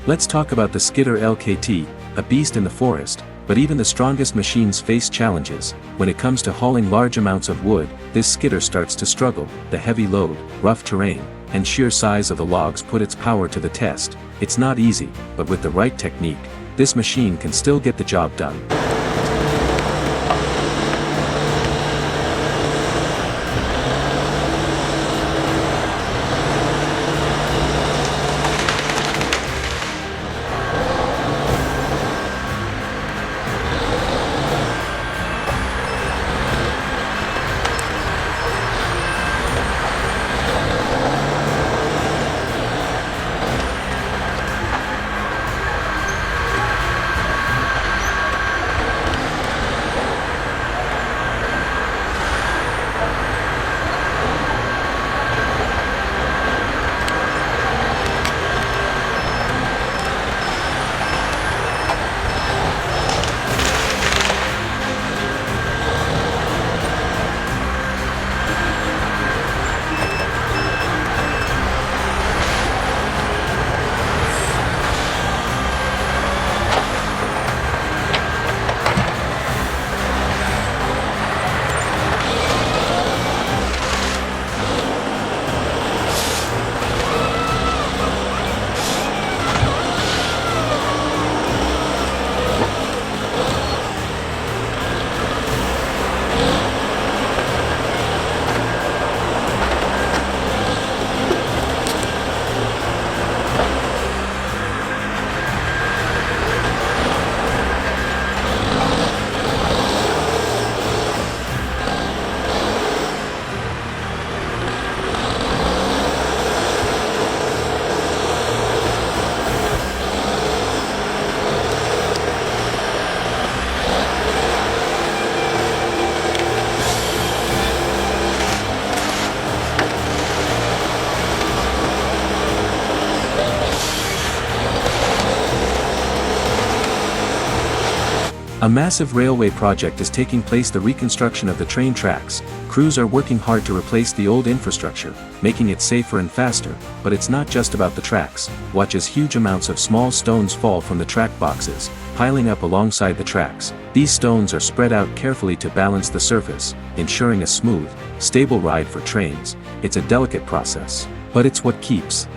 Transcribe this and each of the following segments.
Let's talk about the skidder LKT, a beast in the forest, but even the strongest machines face challenges. When it comes to hauling large amounts of wood, this skidder starts to struggle. The heavy load, rough terrain, and sheer size of the logs put its power to the test. It's not easy, but with the right technique, this machine can still get the job done. A massive railway project is taking place, the reconstruction of the train tracks. Crews are working hard to replace the old infrastructure, making it safer and faster, but it's not just about the tracks. Watch as huge amounts of small stones fall from the track boxes, piling up alongside the tracks. These stones are spread out carefully to balance the surface, ensuring a smooth, stable ride for trains. It's a delicate process, but it's what keeps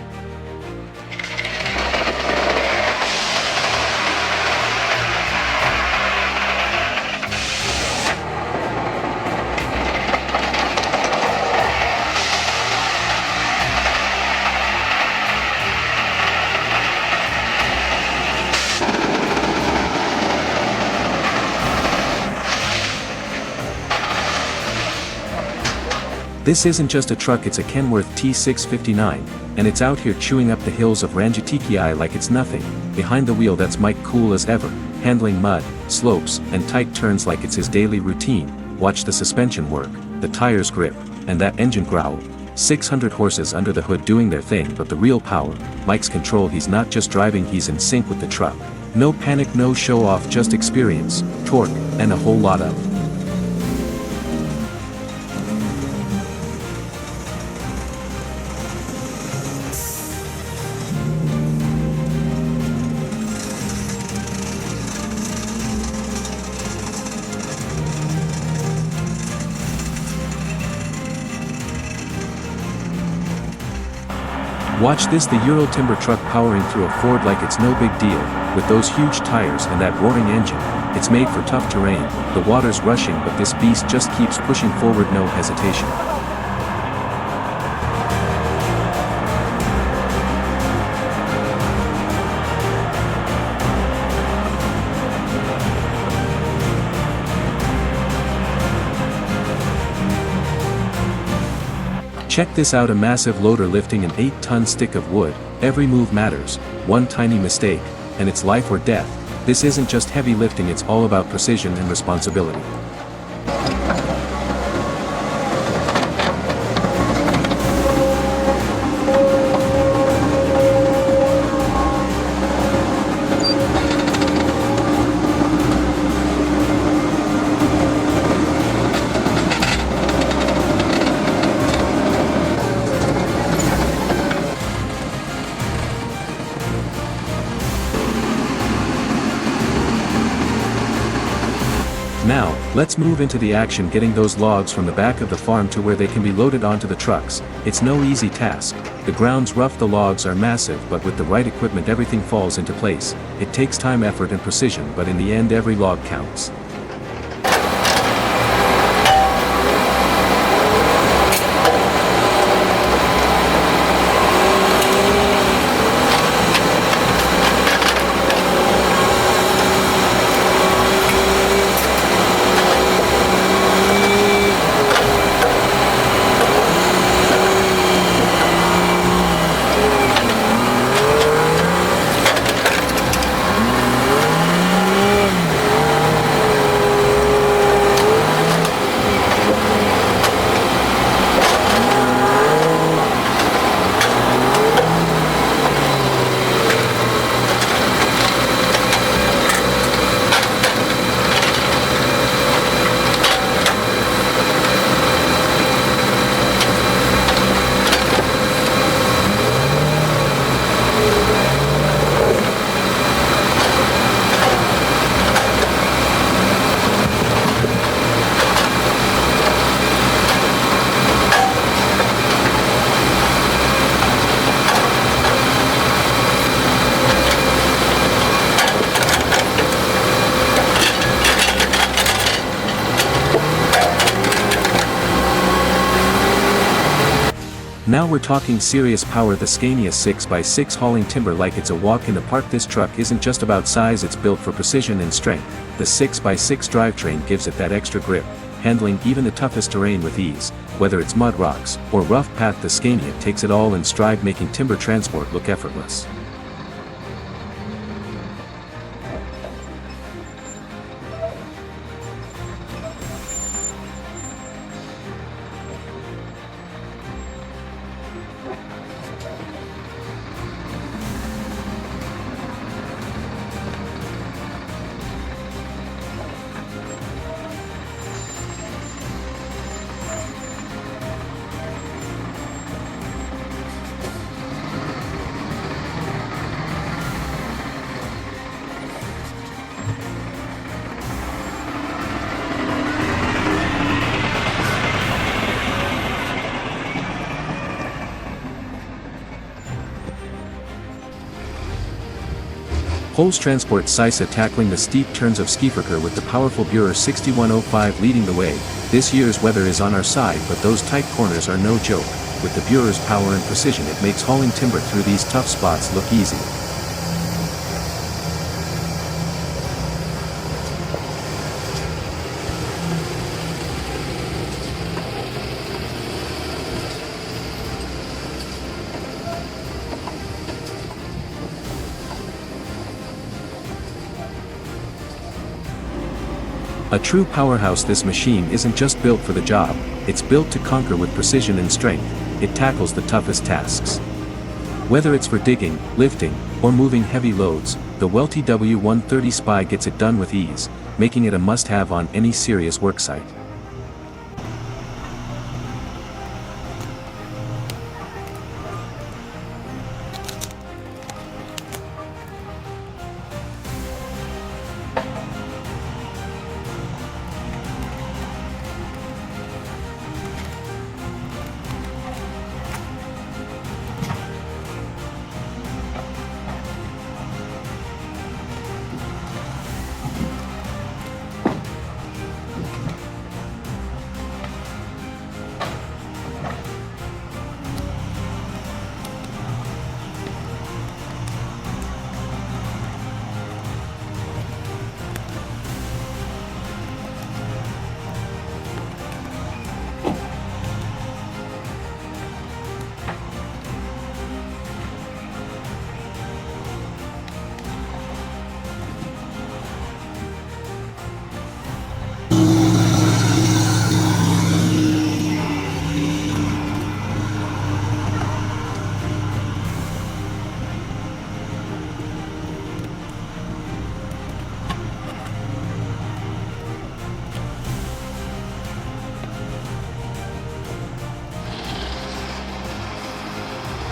This isn't just a truck, it's a Kenworth T659, and it's out here chewing up the hills of Rangitikei like it's nothing. Behind the wheel, that's Mike, cool as ever, handling mud, slopes, and tight turns like it's his daily routine. Watch the suspension work, the tires grip, and that engine growl. 600 horses under the hood doing their thing, but the real power, Mike's control. He's not just driving, he's in sync with the truck. No panic, no show off, just experience, torque, and a whole lot of Watch this, the Euro timber truck powering through a ford like it's no big deal. With those huge tires and that roaring engine, it's made for tough terrain. The water's rushing, but this beast just keeps pushing forward, no hesitation. Check this out, a massive loader lifting an 8-ton stick of wood. Every move matters. One tiny mistake, and it's life or death. This isn't just heavy lifting, it's all about precision and responsibility. Let's move into the action, getting those logs from the back of the farm to where they can be loaded onto the trucks. It's no easy task. The ground's rough, the logs are massive, but with the right equipment everything falls into place. It takes time, effort and precision, but in the end every log counts. Now we're talking serious power. The Scania 6x6 hauling timber like it's a walk in the park. This truck isn't just about size, it's built for precision and strength. The 6x6 drivetrain gives it that extra grip, handling even the toughest terrain with ease. Whether it's mud, rocks, or rough path, the Scania takes it all in stride, making timber transport look effortless. Poles transport Sisa tackling the steep turns of Skifirker with the powerful Burer 6105 leading the way. This year's weather is on our side, but those tight corners are no joke. With the Burer's power and precision, it makes hauling timber through these tough spots look easy. A true powerhouse, this machine isn't just built for the job, it's built to conquer with precision and strength. It tackles the toughest tasks. Whether it's for digging, lifting, or moving heavy loads, the Welty W130 Spy gets it done with ease, making it a must-have on any serious worksite.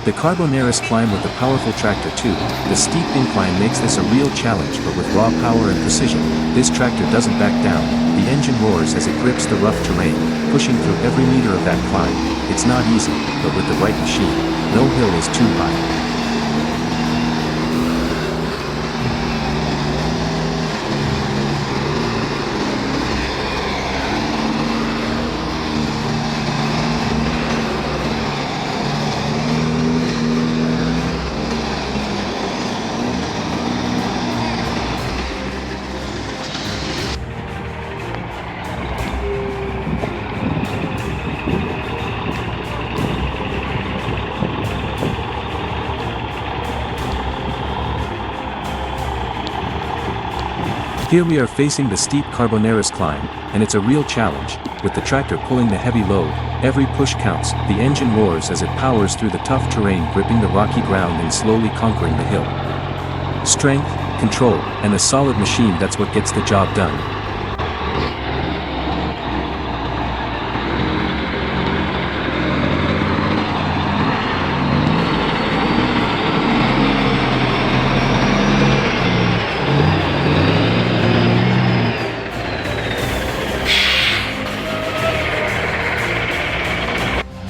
The Carbonaris climb with the powerful tractor too. The steep incline makes this a real challenge, but with raw power and precision, this tractor doesn't back down. The engine roars as it grips the rough terrain, pushing through every meter of that climb. It's not easy, but with the right machine, no hill is too high. Here we are facing the steep Carbonaris climb, and it's a real challenge, with the tractor pulling the heavy load. Every push counts. The engine roars as it powers through the tough terrain, gripping the rocky ground and slowly conquering the hill. Strength, control, and a solid machine, that's what gets the job done.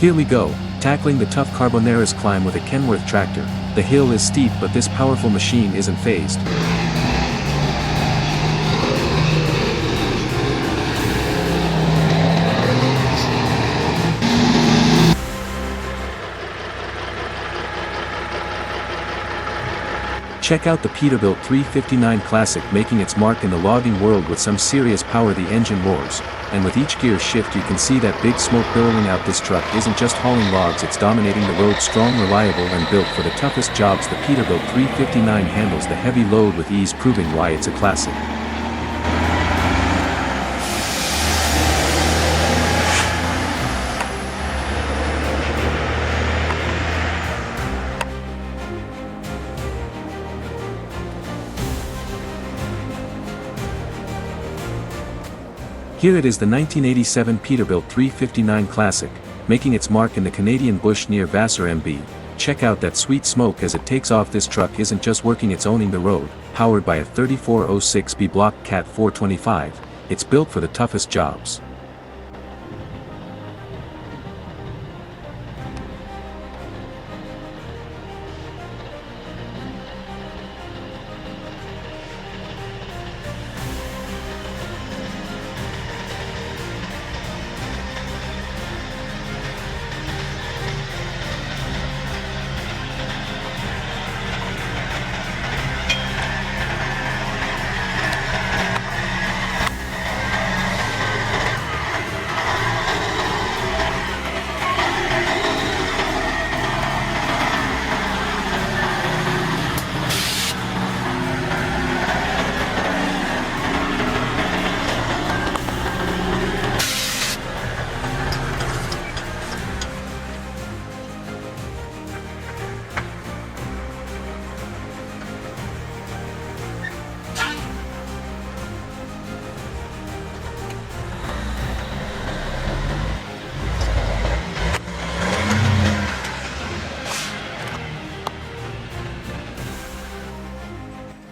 Here we go, tackling the tough Carbonaris climb with a Kenworth tractor. The hill is steep, but this powerful machine isn't phased. Check out the Peterbilt 359 Classic making its mark in the logging world with some serious power. The engine roars, and with each gear shift you can see that big smoke billowing out. This truck isn't just hauling logs, it's dominating the road. Strong, reliable, and built for the toughest jobs, the Peterbilt 359 handles the heavy load with ease, proving why it's a classic. Here it is, the 1987 Peterbilt 359 Classic, making its mark in the Canadian bush near Vassar MB. Check out that sweet smoke as it takes off. This truck isn't just working, it's owning the road. Powered by a 3406B block Cat 425, it's built for the toughest jobs.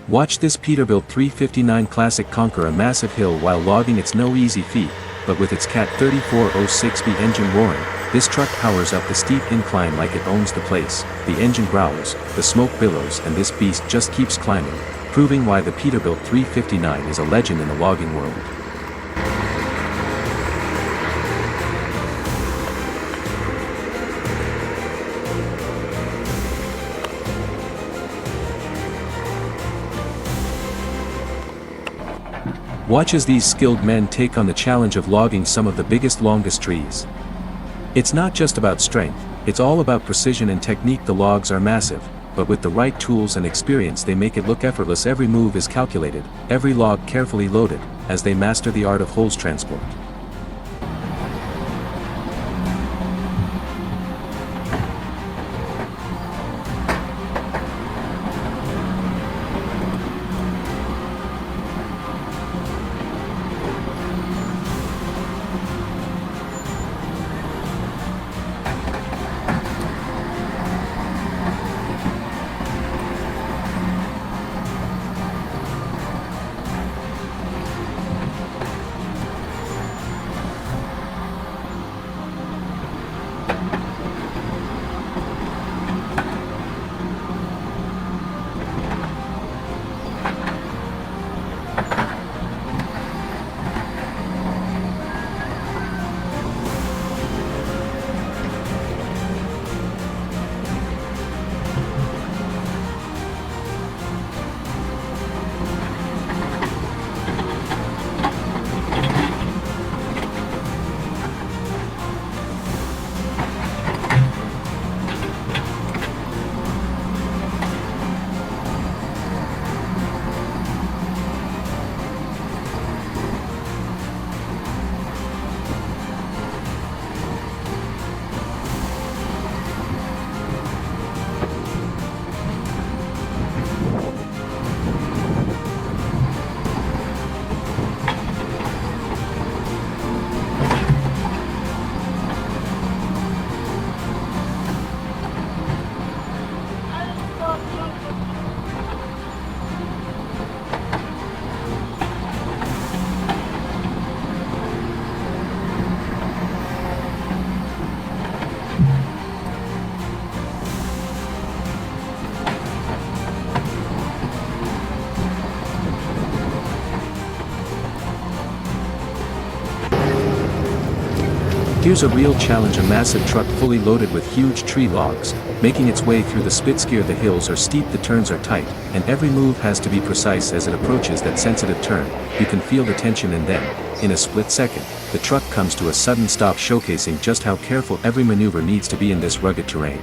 Watch this Peterbilt 359 Classic conquer a massive hill while logging. It's no easy feat, but with its Cat 3406B engine roaring, this truck powers up the steep incline like it owns the place. The engine growls, the smoke billows, and this beast just keeps climbing, proving why the Peterbilt 359 is a legend in the logging world. Watch as these skilled men take on the challenge of logging some of the biggest, longest trees. It's not just about strength, it's all about precision and technique. The logs are massive, but with the right tools and experience they make it look effortless. Every move is calculated, every log carefully loaded, as they master the art of hose transport. Here's a real challenge: a massive truck fully loaded with huge tree logs, making its way through the Spitzkehr. The hills are steep, the turns are tight, and every move has to be precise as it approaches that sensitive turn. You can feel the tension, and then, in a split second, the truck comes to a sudden stop, showcasing just how careful every maneuver needs to be in this rugged terrain.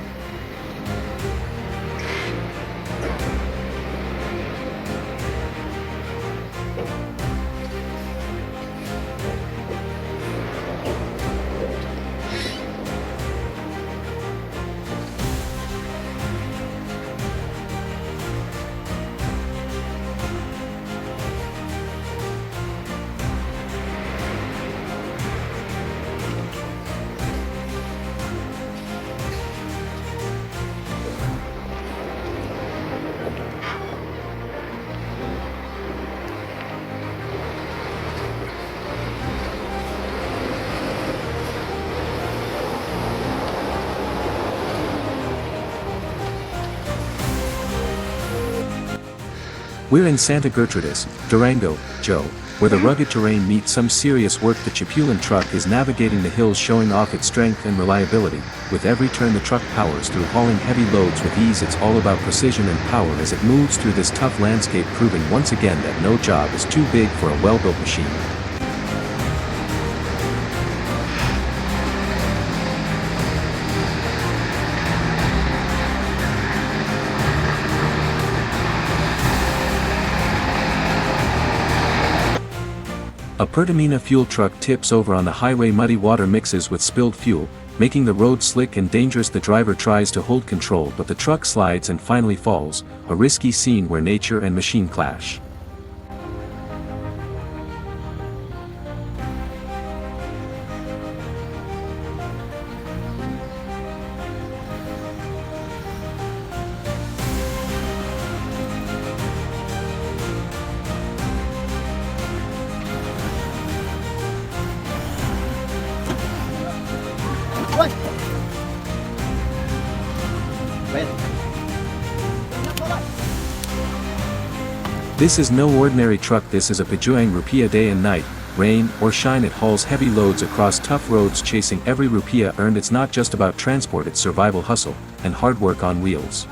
We're in Santa Gertrudis, Durango, Joe, where the rugged terrain meets some serious work. The Chapulin truck is navigating the hills, showing off its strength and reliability. With every turn the truck powers through, hauling heavy loads with ease. It's all about precision and power as it moves through this tough landscape, proving once again that no job is too big for a well-built machine. A Pertamina fuel truck tips over on the highway. Muddy water mixes with spilled fuel, making the road slick and dangerous. The driver tries to hold control, but the truck slides and finally falls, a risky scene where nature and machine clash. This is no ordinary truck. This is a Pejuang Rupiah. Day and night, rain or shine, it hauls heavy loads across tough roads, chasing every rupiah earned. It's not just about transport, it's survival, hustle, and hard work on wheels.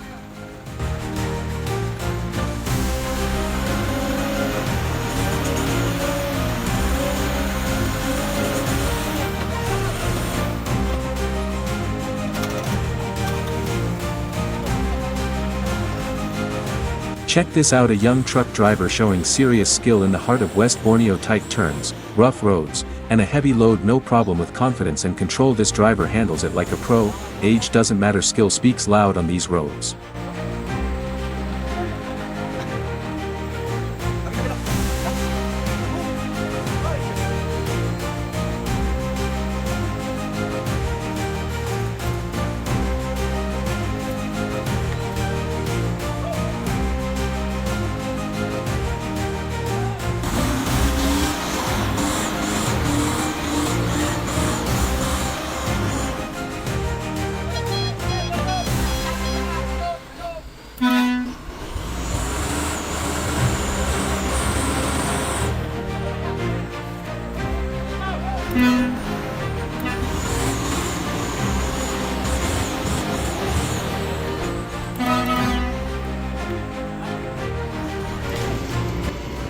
Check this out, a young truck driver showing serious skill in the heart of West Borneo. Tight turns, rough roads, and a heavy load, no problem. With confidence and control, this driver handles it like a pro. Age doesn't matter, skill speaks loud on these roads.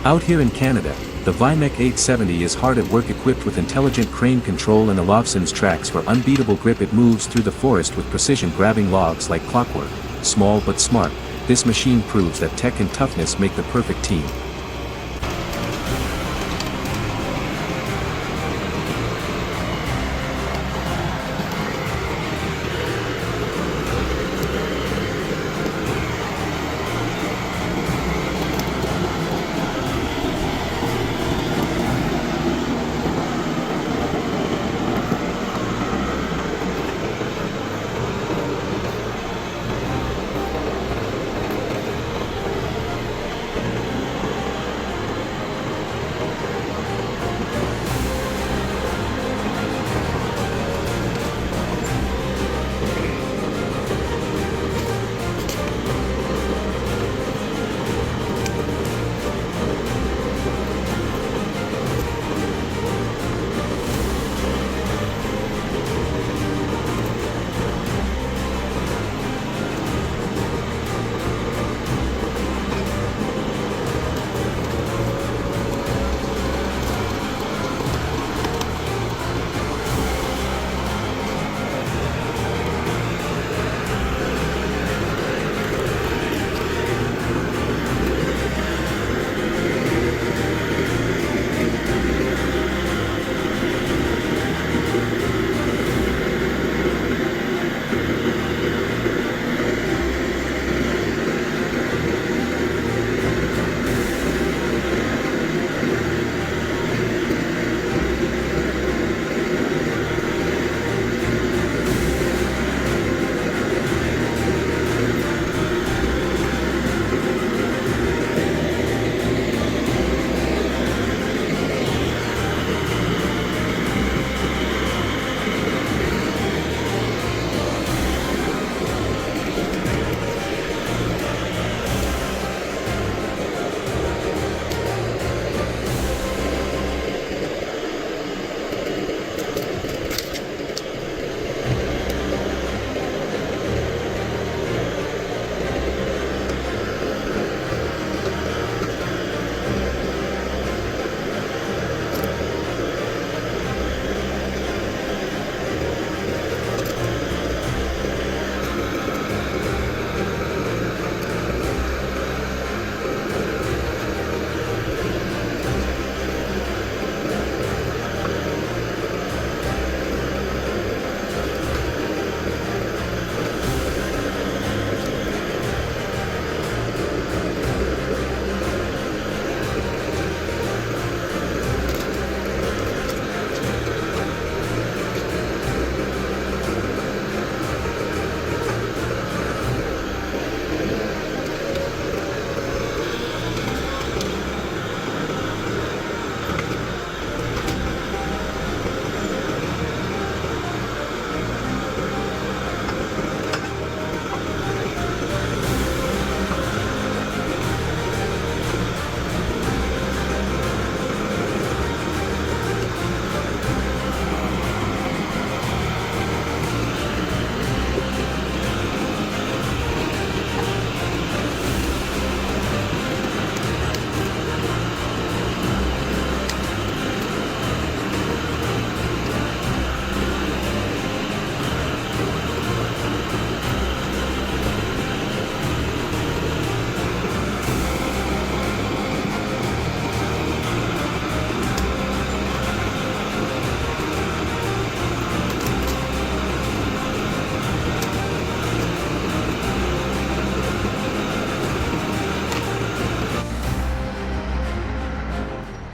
Out here in Canada, the Vimec 870 is hard at work, equipped with intelligent crane control and Olofsson's tracks for unbeatable grip. It moves through the forest with precision, grabbing logs like clockwork. Small but smart, this machine proves that tech and toughness make the perfect team.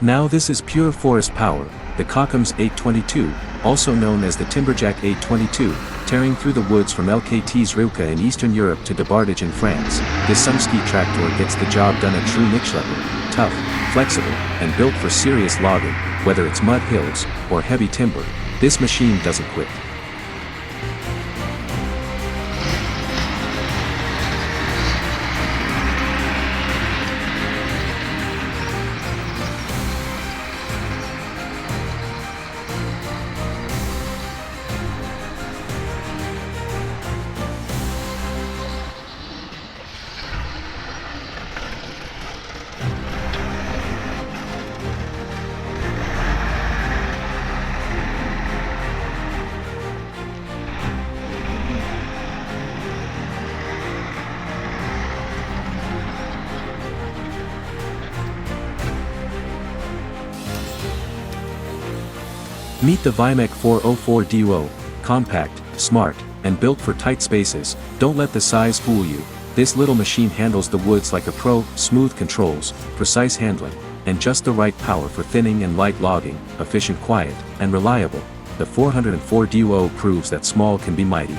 Now this is pure forest power, the Kockums 822, also known as the Timberjack 822, tearing through the woods from LKT's Rilke in Eastern Europe to Debardage in France. This Sumski tractor gets the job done, a true niche level, tough, flexible, and built for serious logging, whether it's mud hills or heavy timber. This machine doesn't quit. Meet the Vimac 404 Duo, compact, smart, and built for tight spaces. Don't let the size fool you. This little machine handles the woods like a pro, smooth controls, precise handling, and just the right power for thinning and light logging, efficient, quiet, and reliable. The 404 Duo proves that small can be mighty.